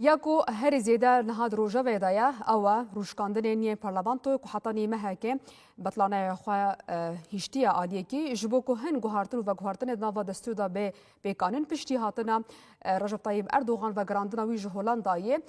یاکو هر زیده نهاد روجا ویدایا او روشکاندنی پارلمانتو کو حتانی مهکه بطلانه خو هشتی عالیه کی جبو کو هن گوهارتن و گوهارتن نوا دستور دا به قانون پشتی هاتنا رجب طیب اردوغان و گراندنا وی هولندایه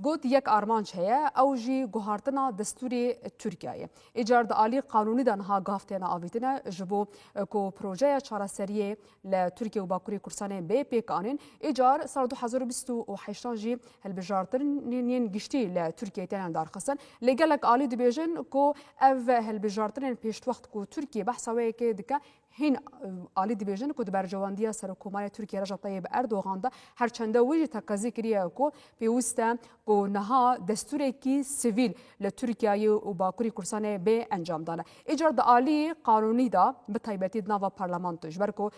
گوت یک آرمانچ هیا او جی گوهارتنا دستوری ترکیه ایجار عالی قانونی دانها گافتنا آویتنا جبو کو پروژه چارەسەریە ل ترکیه و باکوری کورسان به پیکانین ایجار سال 2028 جی هلبجارترین گشتی ل ترکیه تنان دارخصن لگلک عالی دبیجن کو او هلبجارترین پیشت وقت کو ترکیه بحثاوی که دکا هین عالی دبیجن کو برجواندیا سرکومای ترکیه رجب طیب اردوغان دا هر چنده وی تکازی کریه کو پیوسته کو نها دستوری کی سیویل ل ترکیه و باکوری کورسان به انجام دانه ایجار د عالی قانونی دا به تایبەتی ناوا پارلمانتو جبرکو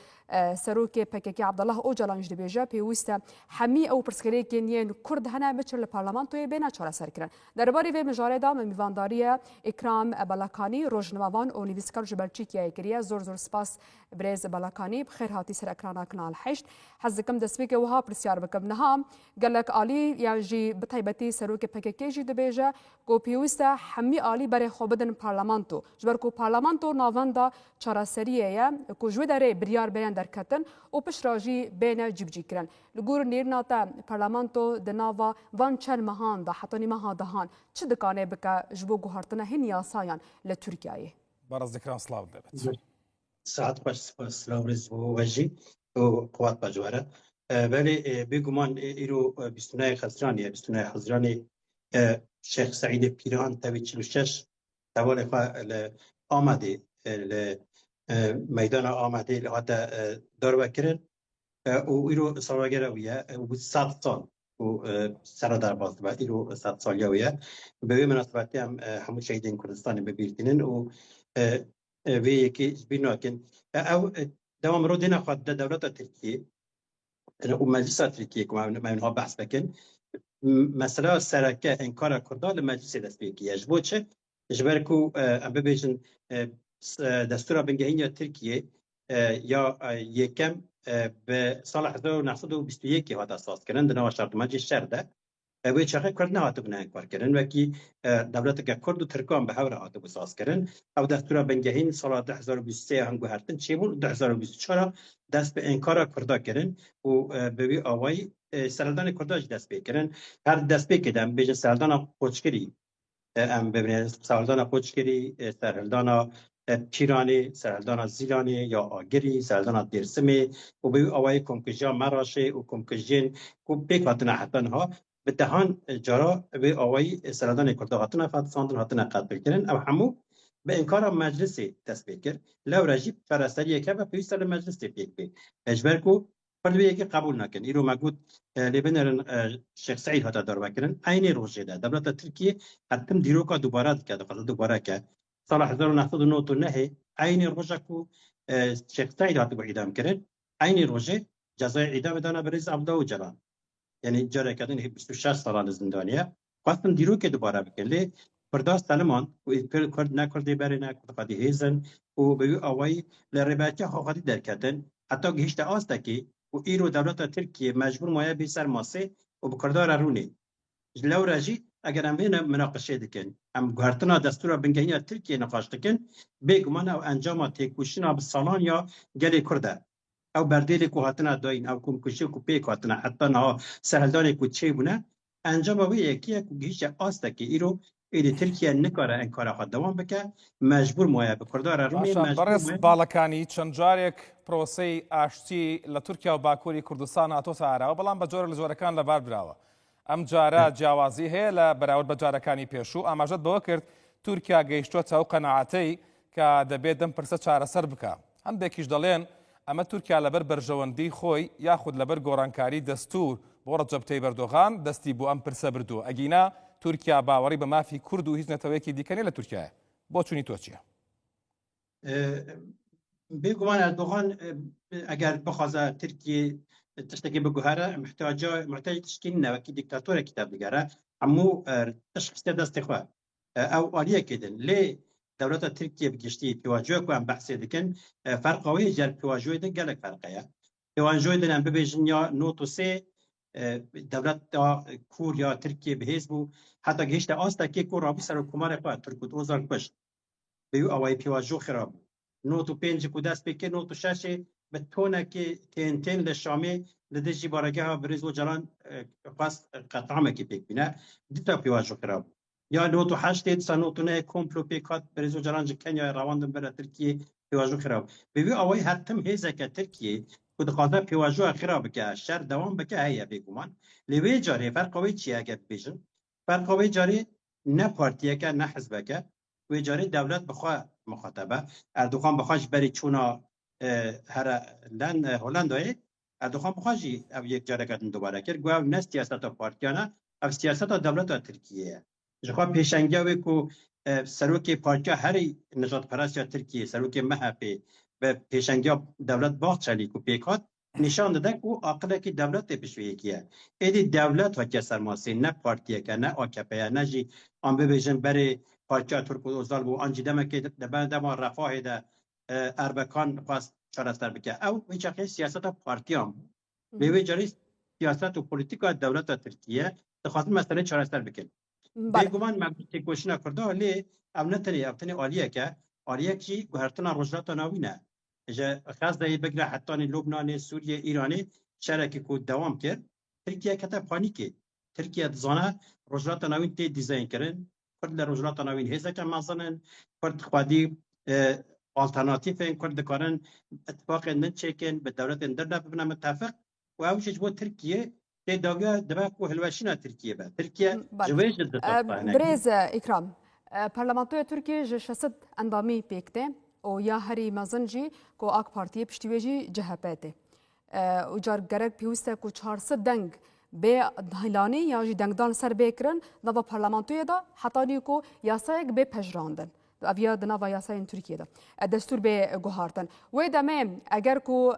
سروک پککی عبدالله اوجلان دبیجه پیوسته همی او پرسکری کنین کرد هنه مچل پارلمانتو بین چهار سر کردن درباره و مجاره دا میوانداری اکرام بلاکانی روزنامه‌وان و نویسکار جبرچیکیه کریه زور سپاس برز بلاکانی بخیر هاتی سر اکرانا کنال 8 حزکم دسبیک وها پرسیار بکم نها گلک عالی یعنی جی بتایبەتی سروک پککی جی دبیجه کو پیوسته همی عالی بر خوبدن پارلمانتو جبرکو پارلمانتو ناوندا چارەسەریه کو جو داره بریار بیان درکتن و پشراجی بین جبجی کرن لگور نیرناتا پارلمانتو دناوا وان چل مهان دا حتی مها دهان چه دکانه بکا جبو گوهارتنه هن یاسایان لترکیه برز ذکران سلاو دبت ساعت باش سپاس لاورز و وجی و قوات باجواره ولی بگمان ایرو 29 خزرانی 29 خزرانی شیخ سعید پیران تاوی 46 توال آمده میدان آمده لحاظ دار بکرن و ایرو سالگره ویه و 100 سال و سر در باز و ایرو 100 سال ویه به مناسبتی هم همون شهیدین کردستان ببیرتینن و وی یکی بیناکن او دوام رو دینا خود دولت ترکیه و مجلس ترکیه که ما اینها بحث بکن مثلا سرکه انکار کردال مجلس دست بیکی اجبو چه اجبر کو ام ببیشن دستور بنگهین ترکیه یا یکم به سال 1921 هات اساس کردن دنا شرط مجلس شرده وی چه کرد نه هات بنا انکار کردن و کی دولت که کرد و ترکان به هور هات اساس کردن او دستور بنگهین سال 2023 هم گهرتن چه بود 2024 دست به انکار کردا کردن و به وی آوای سرلدان کرداج دست بکردن هر دست بکردن به سرلدان قوچکری ام ببینید سرلدان قوچکری سرلدان پیرانی سرلدان زیلانی یا آگری سرلدان درسمی و به آوای کمکجا مراشه و کمکجین کو بکاتن حتنها به دهان جارا به آوای سرلدان کردا هاتن فات ساندن هاتن قد بکردن او همو به انکار مجلس دست بکرد لو رجیب فرستری که و پیوست مجلس تپیک بی اجبر کو پردوی که قبول نکن ایرو مگود لبنان شیخ سعید هات دار بکردن عین روزه ده دولت ترکیه حتم دیروکا دوباره کرد خاطر دوباره که سال 1999 عین روزه کو شیخ سعید هات با اعدام کرد عین روزه جزای اعدام دانا برز عبدالله جلال یعنی جاره کردن 26 سال زندانیه خواستن دیروکا دوباره بکنه پرداست سلمان و کرد نکردی بری نکرد خواهی هیزن و به آوایی لرباتی خواهی درکتن حتی گهشت آسته که و ایرو دولت ترکیه مجبور مایه بی سر ماسه و بکردار رونه لو راجی اگر هم بین مناقشه دکن هم گهرتنا دستور بنگهین ترکیه نقاش دکن بگمان او انجام تکوشینا بسالان یا گلی کرده او بردیل که هاتنا داین او کمکشی که پیک هاتنا حتی نا سهلدانی که چه بونه انجام او یکیه که گهشت آسته که ایرو ایلی ترکیه نکاره انکاره خود دوام بکه مجبور مایه بکردار رونه بەڕێز باڵەکانی چەند جارێک پرۆسەی ئاشتی لە تورکیا و باکووری کوردستان هاتۆتە ئاراوە بەڵام بە جۆرە لە جۆرەکان لەبار براوە ئەم جارە جیاوازی هەیە لە بەراورد بە جارەکانی پێشوو ئاماژەت بەوە کرد تورکیا گەیشتووەتە ئەو قەنەعەتەی کە دەبێت دەم پرسە چارەسەر بکە هەندێکیش دەڵێن ئەمە تورکیا لەبەر بەرژەوەندی خۆی یاخود لەبەر گۆڕانکاری دەستور بۆ ڕەجەب تەیب ئەردۆغان دەستی بۆ ئەم پرسە بردووە ئەگینا تورکیا باوەڕی بە مافی کورد و هیچ نەتەوەیەکی دیکەنی لە تورکیایە بۆ چوونی تۆ چییە؟ بگوان اردوغان اگر بخوازه ترکیه تشتكي بجوهرة محتاج تشكيل نوكي ديكتاتورة كتاب دجارة عمو تشخيص دست إخوة أو آلية كده ليه دولة تركيا بجشتي بيواجهوا كوان بحث دكان فرق قوي جال بيواجهوا ده جالك فرقية بيواجهوا ده نم ببيجنيا نوتو سي دولت دا کور یا ترکیه به حزب حتی گشت آستا که کور رابی سر کمار خواهد ترکوت اوزار کشت بیو اوای پیواجو خراب نوتو پنج کو دست بکه نوتو شش به تونه که تین لشامه لدجی بارگه ها بریز و جلان پس قطعه که پیک بینه دیتا پیواجو خراب یا نوتو هشت دید سا نوتو نه کمپلو پیکات بریز و جلان کنیا رواندن بره ترکیه پیواجو خراب بیو اوای حتم هیزه که ترکیه کد خواهد پیواجو خراب که شر دوام بکه هیا بگومان لیوی جاری فرقوی چیه اگه بیشن فرقوی جاری نه پارتیه که نه حزبه که و جاری دولت بخواه مخاطبه اردوغان بخواهش بری چونا هر هلندای اردوغان بخواهی او یک جاره کردن دوباره کرد گوه نه سیاست پارتیانه او سیاست دولت ترکیه جخواه پیشنگه وی که سروک پارتیا هر نجات پرست یا ترکیه سروک محبه به پیشنگه دولت باخت چلی که پیکات نشان داده که عقله که دولت بشویه کیه ایدی دولت و که سرماسی نه پارتیه که نه آکپه نه جی آن ببیجن بری پارتیا ترک و اوزال بو آنجی دمه که دما رفاه ده اربکان خواست چارستر بکه او ویچه سیاست پارتیان به جاری سیاست و پولیتیکا دولت ترکیه خواست مسئله چارستر بکن بگومان مگوش که گوش نکرده ولی او نتنی آلیه که گوهرتنا رجلات ناوینه اجا خاص ده بگره حتی لبنان سوریه ایرانی شرکی که دوام کرد ترکیه کتا پانیکه ترکیه زانه رجلات ناوین تی دیزاین کرن کرد رجلات ناوین هزا که مازنن کرد خودی آلترناتیفن کرد کارن اتفاق نچکن به دولت اندر ببنه متفق و اوشش بود ترکیه تی داگه دباکو هلوشینا ترکیه با ترکیه جویش دتا بريز إكرام برلمانتوية تركيا جشست اندامي بيكتي و يا هري مازنجي كو اك بارتيه پشتیویجی جهپاته و جار گرگ پیوسته کو 400 دنگ به هیلانی یا جی دنگدان سر بکرن نوا پارلمانتویه دا حتی نیکو یاسایک به پجراندن اویا دنوا یاسای ترکیه دا دستور به گوهارتن و دمه اگر کو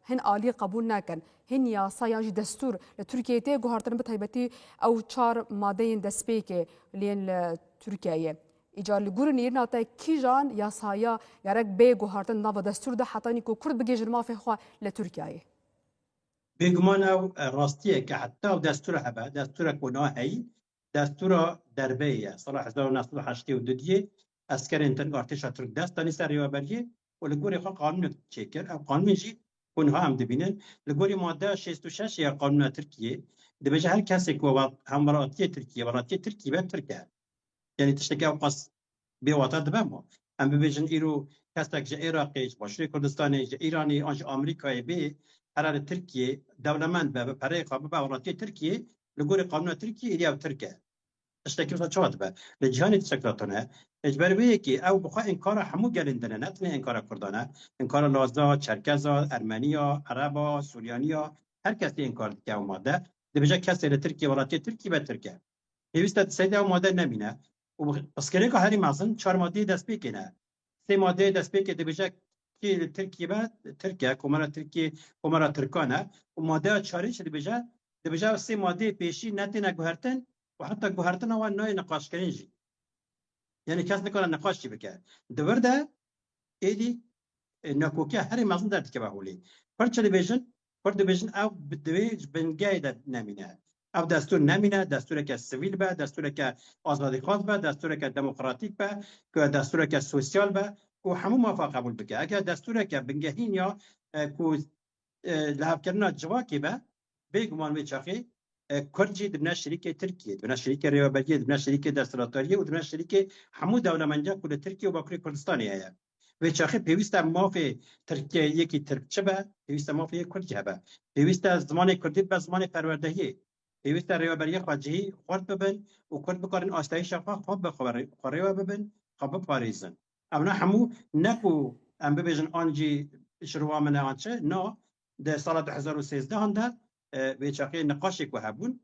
هن عالی قبول نکن هن یاسا یا جی دستور لترکیه تی گوهارتن به تایبتی او 4 ماده دسپیک لین ترکیه ایجار لگور نیر ناتا کی جان یا سایا یارک به گوهارتن نوا دستور ده حتی نیکو کرد بگیجر مافی خواه لترکیه بگمان او راستیه که حتی دستور هبه دستور کناهی دستور دربیه صلاح 1982 اسکر انتن ارتش ترک دستانی سر ریابریه و لگور خواه قانون چکر او قانون جی کنها هم دبینن لگوری ماده 66 یا قانون ترکیه دبیجه هر کسی که هم وراتی ترکیه به ترکیه یعنی تشتکی او قصد بیواتا دبما هم ببیجن ایرو کستک جا عراقی باشوری کردستانی جا ایرانی آنج آمریکای بی قرار ترکیه دولمند به پره خواب به وراتی ترکیه لگور قانون ترکیه ایریا و ترکیه تشتکی بسا چواد به لجهانی تشکراتونه اجبر بیه که او بخواه انکار همو گلندنه نتنه انکار کردانه انکار لازا، چرکزا، ارمنیا، عربا، سوریانیا هر کسی انکار که او ماده دبیجه کسی لترکیه وراتی ترکیه به ترکیه هیویسته سیده او ماده نمینه و اسکره که هری مازن 4 ماده دست بکنه 3 ماده دست بکنه دبیجه که ترکیه به ترکیه کمرا ترکانه و ماده 4 دبیجه 3 ماده پیشی نتینه گوهرتن و حتی گوهرتن و نوع نقاش کرنجی یعنی کس نکنه نقاش چی بکن دورده ایدی نکوکه هری مازن درد که بهولی پرچه دبیجن او بدویج بنگای در نمینه او دستور نمینه دستور که سویل به دستور که آزادی خواست به دستور که دموکراتیک به که دستور که سوسیال به که همون موافق قبول بکه اگر دستور که بنگهین یا که لحب کردن جواکی به بگمان بچاقی کرجی دبنا شریک ترکیه دبنا شریک ریابریه دبنا شریک دستوراتاریه و دبنا شریک همون دولمنجا کل ترکیه و باکوری کردستانی هیا بچاقی پیوست مافی ترکیه یکی ترکچه به پیوست مافی کرجی به پیوست زمان کردی به زمان پروردهی پیوست ریابریه خواجهی خورد ببن و کرد بکارن آستایش خواب بخوری و ببن خواب پاریزن اونا همو نکو ام ببیجن آنجی شروع من آنچه نه ده سال 2013 هنده بچاقی نقاشی که هبون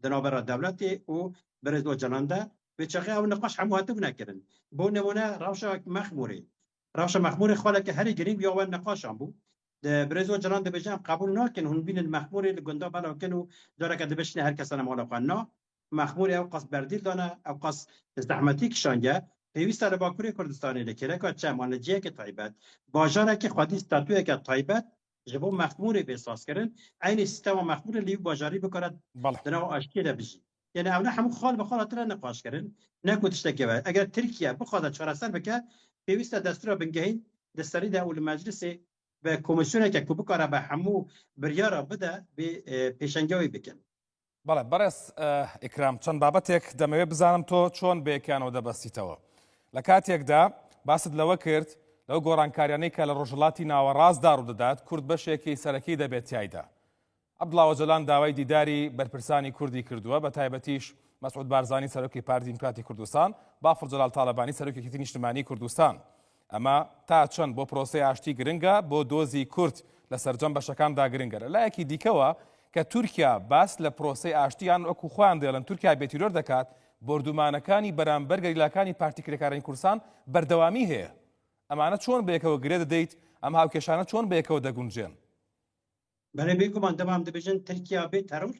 دنابرا دولتی و برزدو جنانده بچاقی او نقاش همو هاتف نکرن بو نمونه روشا مخمور خواله که هری گرین بیاوان نقاش هم بود برزو جنان دبیجن قبول نکن هن بین المخمور لگنده بلا کنو داره که دبشنه هر کسان مالا قانا مخمور او قصد بردیل دانه او قصد زحمتی کشانگه پیوسته رو باکوری کردستانی لکره که چه مانجیه که طایبت باجاره که خودی ستاتویه که طایبت جبو مخمور به اساس کردن عین سیستم مخمور لیو باجاری بکرد بەڵێ دنا آشتی ده بجی یعنی اونا همو خال به خال تر نقاش کردن نکوتش تکه اگر ترکیه بخواد چهارسر بکه پیوسته دستور بنگهین دستوری ده اول مجلس به کمیسیون که کو بکاره به همو بریارا بده به پیشنگاوی بکن بەڵێ بەڕێز ئیکرام چەند بابەتێک دەمەوێت بزانم تۆ چۆن بەیەکیانەوە دەبەستیتەوە لە کاتێکدا باست لەوە کرد لەو گۆڕانکاریانەی کە لە ڕۆژهەڵاتی ناوەڕاستدا ڕوودەدات کورد بەشێکی سەرەکی دەبێت تایدا عەبدوڵڵا ئۆجەلان داوای دیداری بەرپرسانی کوردی کردووە بە تایبەتیش مەسعود بارزانی سەرۆکی پارتی دیموکراتی کوردستان بافر جەلال تاالبانی سەرۆکێکی نیشتیمانی کوردستان ئەمە تا چەند بۆ پرۆسەی ئاشتی گرنگە بۆ دۆزی کورد لە سەرجەم بەشەکاندا گرنگە لەلایەکی دیکەوە کە تورکیا باس لە پرۆسەی ئاشتیان وەکو خۆیان دەڵێن تورکیا بێتیرۆر دەکات بردومانەکانی بەرامبەر گەریلاکانی پارتی کرێکارانی کوردستان بەردەوامی هەیە ئەمانە چۆن بەیەکەوە گرێ دەدەیت ئەم هاوکێشانە چۆن بەیەکەوە دەگونجێن برای بگومان دوام دبیجن ترکیه به ترور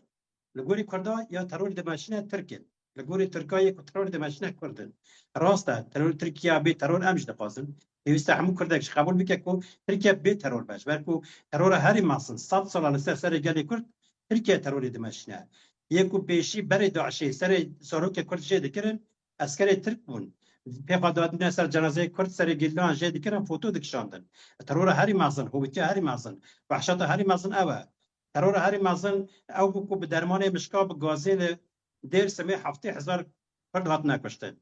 لگوری کردا یا ترور دمشینه ترکن لگوری ترکیه که ترور دمشینه کردن راسته ترور ترکیه به ترور امش دقاسن دویسته همون کردش قبول میکنه که ترکیه به ترور باش برکو ترور هری ماسن 100 سال سر گلی کرد ترکیه ترور دمشینه یکو پیشی برای داعشی سر ساروک کرد جه دکرن اسکر ترک بون پیغا دادن سر جنازه کرد سر گیلان جه دکرن فوتو دکشاندن ترور هری مازن هویتی هری مازن وحشت هری مازن اوه ترور هری مازن او بکو به درمان مشکاب گازیل دیر سمه 70,000 فرد هات نکشتن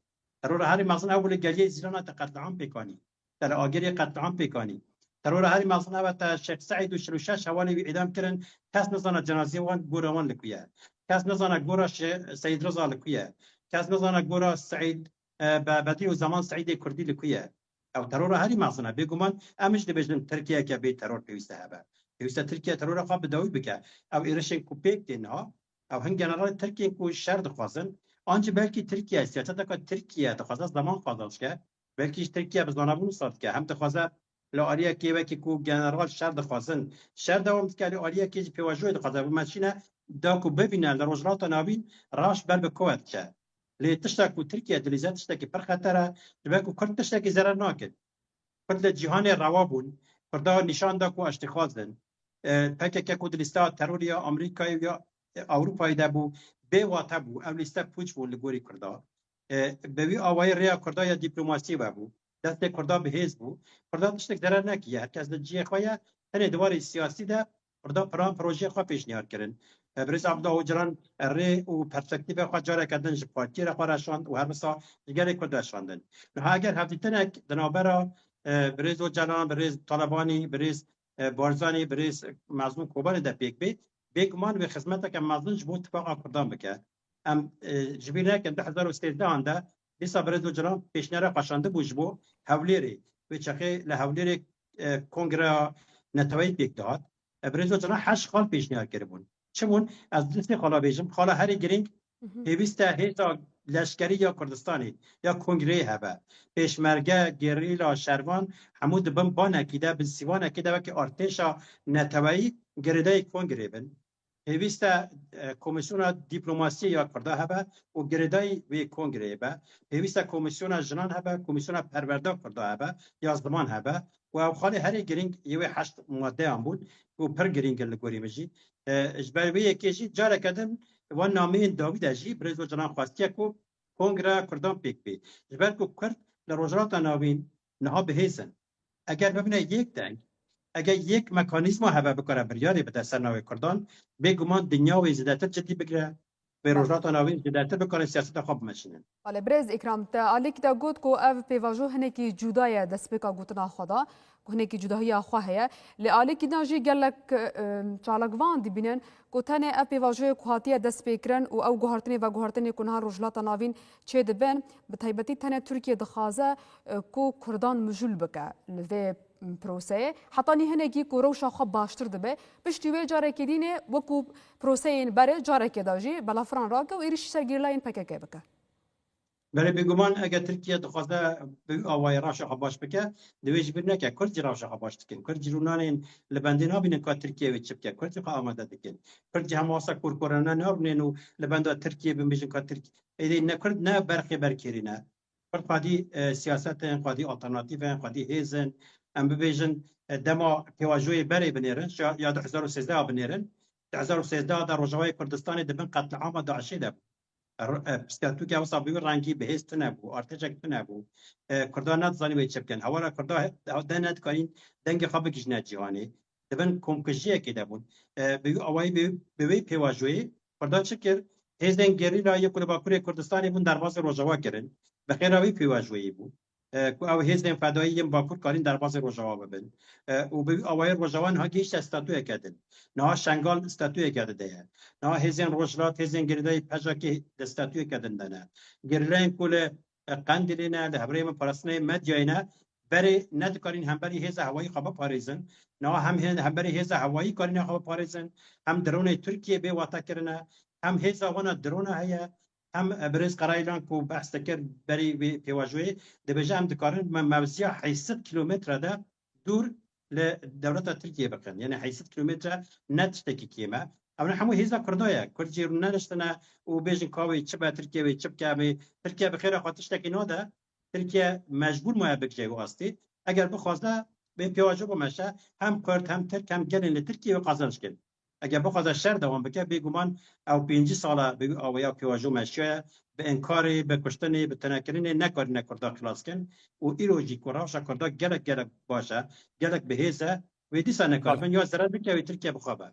ترور هری مازن او بله گلیه زیران تا قتل عام پیکانی در آگری قتل عام پیکانی ترور هری مازن او تا شیخ سعید و شروشش حوالی اعدام کرن کس نزانه جنازه وان گورا وان لکویه کس نزانه گورا سید رضا لکویه کس نزانه گورا سعید بدی و زمان سعید کردی لکویه او ترور هری مازنه بگومان امش دبیجن ترکیه که به ترور پیوسته هبه پیوسته ترکیه ترور خواب بدوی بکه او ایرشن کو پیک دینها او هنگ جنرال ترکیه کو شرط خوازن آنچه بلکی ترکیه سیاست که ترکیه تخوازه زمان خوازش که بلکیش ترکیه بزنابون ساد که هم تخوازه لآلیا که وکی کو جنرال شرط خوازن شرط دوام که لآلیا که پیواجوی تخوازه بمشینه دا کو ببینه لروجرات نابین راش بر بکوت که لی تشتاکو ترکیه دلیزات تشتاکی پر خطره جبکو کرد تشتاکی ضرر ناکد کرد جهان روابون کردا نشان دا کو اشتخاصن پکه که کو دلیستا تروریا آمریکایی یا اروپایی ده بو به واته بو او لیستا پوچ بو لگوری کردا بوی آوای ریا کردا یا دیپلماسی بو دست کردا به حزب بو کردا تشتاک ضرر نکیه هرکس جیه خواه تنه دوار سیاسی ده کردا پران پروژه خواه پیشنهاد کردن برز عبدالله اوجلان ری و پرسپکتیو خود جاره کردن پارتی را خورشاند و هر مسا دیگری کرد شاندن. نه اگر هفتیتنک دنابرا برز اوجلان برز طالبانی برز بارزانی برز مظلوم کوبان در بیگ مان به خدمت که مظلوم جبو اتفاق کردن بکه ام جبیره که 2013 آنده بیسا برز اوجلان پیشنهاد قشانده بوجبو حولیری و چخه لحولیری کنگره نتوی بیگ داد برز اوجلان 8 خال پیشنهاد کرده چمون از دست خالا بیجم خالا هری گرینگ پیوسته هیتا لشکری یا کردستانی یا کنگره هبه پیشمرگه گریلا شروان همود بم با نکیده به سیوان نکیده وکی ارتشا نتوایی گریده کنگره بن پیوسته کمیسیون دیپلماسی یا کرده هبه و گریده وی کنگره هبه پیوسته کمیسیون جنان هبه کمیسیون پرورده کرده هبه یا زمان هبه و خالی هری گرینگ یوی 8 ماده هم بود و پر گرینگ لگوری مجی اجباری کشی جاره کردن و نامه داوود اجی برز و جنان خواستی کو کنگره کردان پیک بی اجبار کو کرد لروجرات ناوین نها بهیزن اگر ببینه یک دنگ اگر یک مکانیزم هوا بکره بریاری به دست ناوی کردان بگمان دنیا و زیادتر جدی بگیره به روجرات ناوین زیادتر بکنه سیاست خواب مشینن. ولی برز اکرام تا علیک دا گود کو او پیواجو هنکی جدای دست بکا گوتنا خدا هنکی جدایی خواهیه لعلیک ناجی گلک چالکوان دی بینن کو تنه او پیواجو کوهاتی دست بکرن و او گوهرتنی کنها روجرات ناوین چه دبن به تایبەتی تنه ترکیه دخوازه کو کردان مجول بکه لوی پروسه حتی هنگی کو روشا خواب باشتر دبه پشتیوی جاره کدینه وکو پروسه این بره جاره کداجی بلا فران راگه و ایرشی سرگیرلاین پکه بکه برای بگمان اگر ترکیه دخواسته به آوای راشا خباش بکه دویش برنه که کرد راشا خباش دکن کرد رونان لبندی نابینن که ترکیه وی چپ که کرد خواهد آمده دکن کرد هماسا کورکورانه نابینن و لبنده ترکیه بمیشن که ترکیه ایدی نکرد نه برخی برکیری نه کرد خواهدی سیاست خواهدی آلترناتیو خواهدی هیزن ام ببیجن دما پیواژوی بری بنیرن یا 2013 بنیرن 2013 در روجاوای کردستان دبن قتل عام داعشی ده پسکاتو که واسه بیو رنگی بهست نبود ارتجک نبود کردان نزانی به چپکن هوارا کردان دنت کارین دنگ خواب کشنه جهانی دبن کمکشیه که دبون بیو اوای بیو پیواژوی کردان چکر هزن گری را یک باکوری کردستانی بون درواز روجاوا کردن بخیر اوی پیواژوی بود او هزن فدایی باکور کارین درواز روجاوا ببن و بیو اوای روجاوان ها گیش استاتوی کردن نه شنگال استاتوی کرده ده نه هزن روجلات هزن گریدای پجاکی استاتوی کردن دنه گریلین کل قندلینا لهبریم پرسنه مدیاینا بری ندکارین هم بری هزا هوایی خواب پاریزن نه هم بری هزا هوایی کارین خواب پاریزن هم درون ترکیه به واتا کرنه هم هزا وانا درون هیا هم برز قرایلان کو بحث کر بری پیواژوی دبجه هم دکارن موزیا 800 کیلومتر ده دور لدولة تركيا بقن يعني 800 كيلومتر نتشتكي كيما أنا حمو هيزا كردايا كرجي رناشتنا وبيجن كاوي تشبه تركيا وتشبكا تركيا بخير خاطر تشتكي نودا تركيا مجبور ما بكجي واستي اگر بخواسته به پیواژو بمشه هم کرد هم ترک هم گلن لترکیه و قازنش کن اگر بخواسته شر دوام بکه بگمان او 5 ساله بگو اویا پیواژو مشه به انکار به کشتن به تنکرین نکار نکرده خلاص کن و ایروجی کوراش کرده گلک باشه گلک بهزه و دیسا نکار من یا زرد بکه و ترکیه بخوابه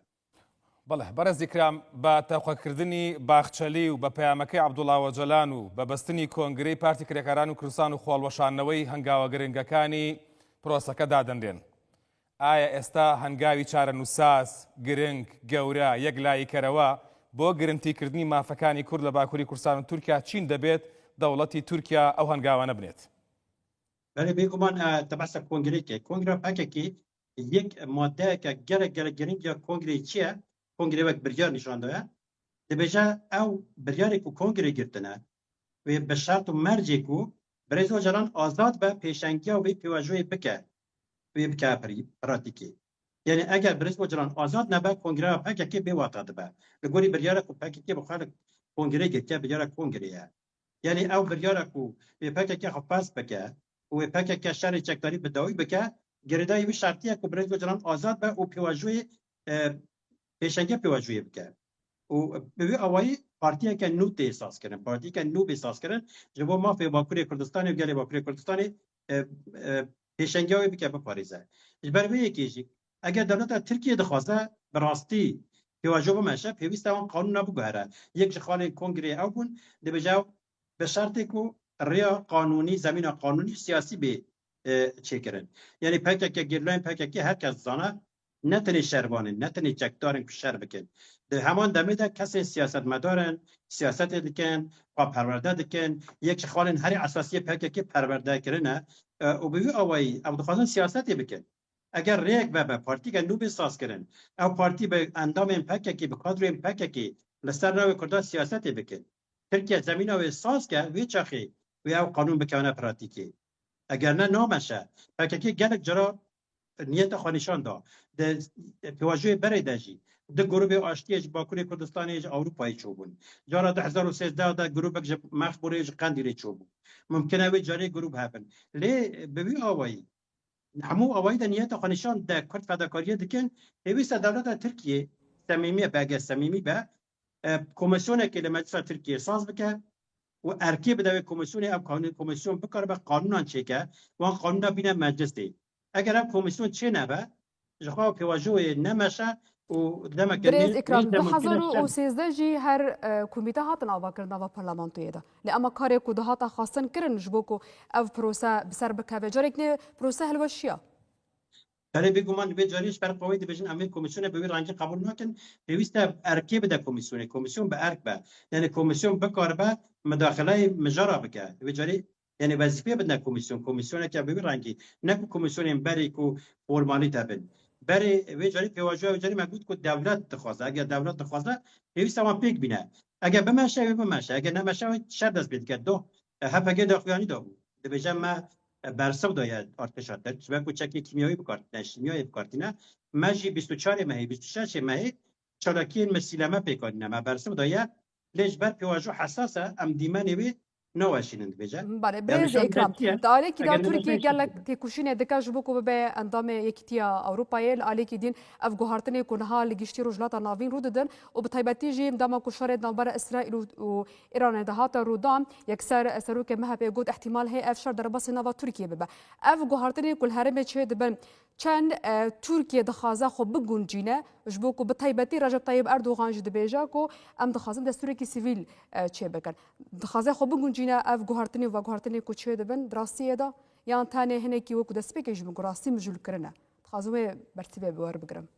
بەڵێ بەرەز دیکرام بە تەخواکردنی باخچەلی و بە پەیامەکەی عەبدوڵڵا وەجەلان و بە بەستنی کۆنگرەی پارتی کرێکاران و کوردستان و خۆڵوەشاندنەوەی هەنگاوە گرنگەکانی پرۆسەکە دادەنرێن. ئایا ئێستا هەنگاوی چارەنووساز گرنگ گەورە یەکلاییکەرەوە بۆ گرنگتیکردنی مافەکانی کورد لە باکووری کوردستان و تورکیا چین دەبێت دەوڵەتی تورکیا ئەو هەنگاوانە بنێت؟ بله بگمان تبعث کنگره که کنگره پاکه که یک ماده که گرگ گرنگ یا کنگره چیه کنگره وقت بریار نشان داده دبیجه او بریاری که کنگره گرتنه و به شرط و مرجی که برای وجلان آزاد به پیشنگی و به پیواژوی بکه و بکه پراتیکی یعنی اگر برای وجلان آزاد نبه کنگره پاکه که به واقع به لگوری بریاره که پاکه که بخواه کنگره گرته بریاره کنگره یعنی او بریاره که به پاکه که خفاز بکه و پاکه که شر چکداری بداوی بکه گردایی به شرطیه که برای وجلان آزاد به و پیواژوی پیشنگی پیواژوی بکه و به اوایی پارتیه که نو تاسیس کردن پارتی که نو بساز کردن جواب ما فی باکوری کردستان و گلی باکوری کردستان پیشنگی وی بکه به پاریزه برای یکیشی اگر دولت ترکیه دخواسته براستی پیواژو بمشه پیوسته اون قانون نبوگهره یک جخال کنگره او بون دبجاو به شرطی که ریا قانونی زمین قانونی سیاسی به چه کردن یعنی پکه که گرلاین پکه که هر کس زانه نتنی شربانه نتنی چکدارن که شر بکن ده همان دمه ده کسی سیاست مدارن سیاست دکن و پرورده دکن یک خالن هر اساسی پکه که پرورده کرنه و به اوایی او دخوازن سیاستی بکن اگر ریک به پارتی که نوب ساز کرن او پارتی به اندام پکه که به کادر پکه که لستر نو کرده سیاستی بکن ترکیه زمین او ساز که وی چخی و او قانون بکنه پراتیکی اگر نه نامشه پکه که گلک جرا نیت خانشان دا ده پیواژوی بری داجی ده گروه آشتیج باکوری کردستانی اروپایی چوبون جارا 2013 ده گروه که مخبوری قندیلی چوبون ممکنه وی جاری گروه هبن لی بوی آوایی همو آوایی ده نیت خانشان ده کرد فداکاریه دکن هیویست دولت ترکیه صمیمیه بگه صمیمی به کمیسیونه که لمجلس ترکیه ساز بکه و ارکیب ده کمیسیون اب قانون کمیسیون بکاره به قانونان چیکه و قانون بینه مجلس دی اگر هم کمیسیون چه نبه جخوا پیواژوی نمشه و دمک بريز إكرام 2013 جي هر كوميتا هاتن آوا كرنا و برلمانتوية دا لأما كاري كو دهاتا خاصن كرن جبوكو أو بروسا بسر بكافي جاريك نه بروسا هلوشيا بله بگومان به جاریش بر قوی دیویژن امیر کمیسیون به رنگی قبول نکن پیوسته ارکی بده کمیسیون به ارک به یعنی کمیسیون بکار به مداخله مجرا بکه به جاری یعنی وظیفه بده کمیسیون که به رنگی نه کمیسیون بری کو فرمالی تبن بری به جاری پیواژو به جاری مگود کو دولت تخواسته اگر دولت تخواسته پیوسته ما پیک بینه اگر بمشه اگر نمشه شر دست بید که دو هفگه داخلیانی دو دیویژن ما برسو داید ارتشات در چه کوچکی کیمیایی بکارت شیمیایی بکارتینه ماجی 24 ماهی 26 ماهی چالاکی مسیلمه پیکارینه ما برسو داید لجبر پیواژو حساسه ام دیمانی وی نواشینند بجا بله برز اکرام داره که اگر دا ترکیه نمایش گلک تکوشینه دکا جبو کو به اندام یکتیا اروپایل علی کی دین اف گوهارتنی کنها لگشتی روجلات ناوین رو ددن و به تایبتی جیم دما کوشار نمبر اسرائیل و ایران دهات رودام یکسر سروک مهب گود احتمال هي افشار در بس نوا ترکیه به اف گوهارتنی کل هرم چه دبن چند ترکیه دخوازه خو بگونجینه جبو کو به تایبتی رجب طیب اردوغان جد بیجا کو ام دخوازم دستوری کی سیویل چه بکن دخوازه خو بگونجینه اف گوهارتنی و گوهارتنی کو چه دبن دراستی دا یان تانه هنه کی وکو دست بکش بگو راستی مجول کرنه دخوازه برتبه بور بگرم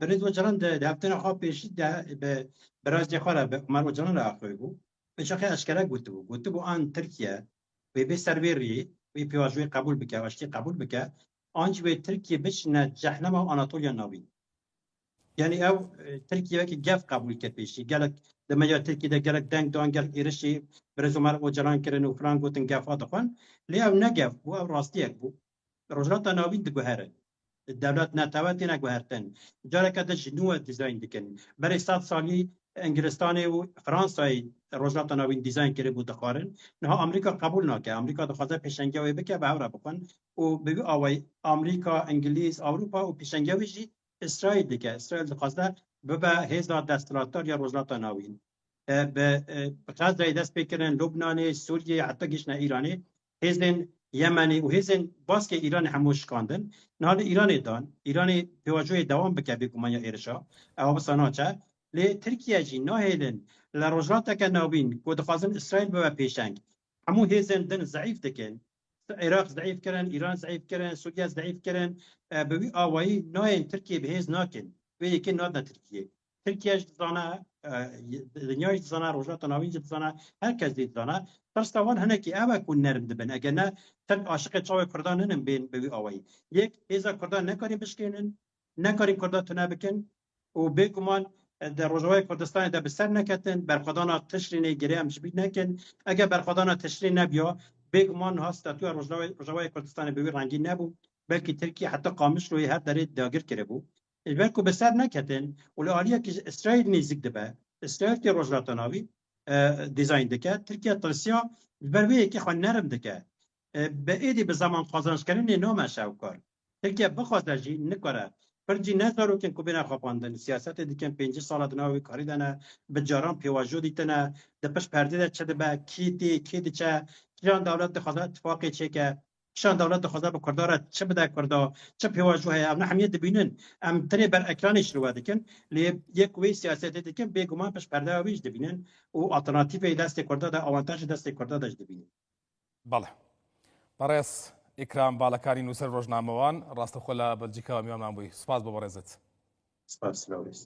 برید و جلان ده هفتن خواب پیشی ده براز جخواره به عمر و جلان را آخوی بو به شاخه اشکره گوتو بو آن ترکیه و به سرویری و پیواجوی قبول بکه و اشتی قبول بکه آنچه به ترکیه بشنه جهنم و آناتولیا ناوی یعنی او ترکیه که گف قبول کرد پیشی گلک دمیا ترکیه ده گلک دنگ دان گلک ایرشی برز عمر و جلان کرن و فران گوتن گف آدخوان لی او نگف بو او راستیک بو رجلات ناوی دگوهره دولت نتوتی نگوهرتن جاره که دش نوع دیزاین دکن برای 100 سالی انگلستان و فرانسه رجلات ناوین دیزاین کرده بود دخارن نه آمریکا قبول نکه آمریکا دخواسته پیشنگی و بکه به اورا بکن و بگو آوای آمریکا انگلیس اروپا و پیشنگی ویجی اسرائیل دیگه اسرائیل دخواسته به هزار دستلاتار یا رجلات ناوین به غزه دست بکرن لبنان سوریه حتی گشنه ایرانی هزن یمنی و هزن باز که ایران هموش کاندن نهاد ایران پیواجوی دوام بکه بگومانیا ایرشا او بسانا چه لی ترکیه جی نهیدن لرجلات که ناوین که دخوازن اسرائیل به پیشنگ همو هزن دن ضعیف دکن عراق ضعیف کرن ایران ضعیف کرن سوریه ضعیف کرن بوی آوایی نهین ترکیه به هز ناکن و یکی ناد ترکیه زانه دنیای زانه رجلات ناوین زانه هر کس دید زانه پرستوان هنه که اوه کن نرم دبن اگر نه تن عاشق چاوی کردان ننم بین بوی آوایی یک ایزا کردان نکاریم بشکنن نکاریم کردان تنه بکن و بگمان در رجوای کردستان در بسر نکتن برخدانا تشرینه گره هم شبید نکن اگر برخدانا تشرین نبیا بگمان هست تو رجوای کردستان بوی رنگی نبو بلکه ترکیه حتی قامش روی هر داره داگر کرده بود بلکه بسر نکتن ولی آلیا که اسرائیل نزدیک دبه اسرائیل که رجلات ناوی دیزاین دکه ترکیه ترسیا بروی که خوان نرم دکه به ایدی به زمان قازانش کردن نام شاوکار ترکیه بخواد جی نکاره پرجی نذارو که کوبینا خواپاندن سیاست دیگه 5 سال دناوی کاری دنه به جاران پیواجو دیتنه دپش پرده ده چه به کی چه جان دولت دخواد اتفاقی چه که شان دولت دخواد به کردار چه بده کردا چه پیواجو های ام همیت ببینن ام تری بر اکرانش رو دکن لی یک وی سیاست دیگه بگمان پش پرده ویش دبینن و آلترناتیو دست کردا ده آوانتاژ دست کردا داش دبینن بله بەڕێز ئیکرام باڵەکانی نووسەر ڕۆژنامەوان ڕاستەخۆ لە بەلجیکا میوانمان بووی سوپاس بۆ بەڕێزت سپاس لاوێز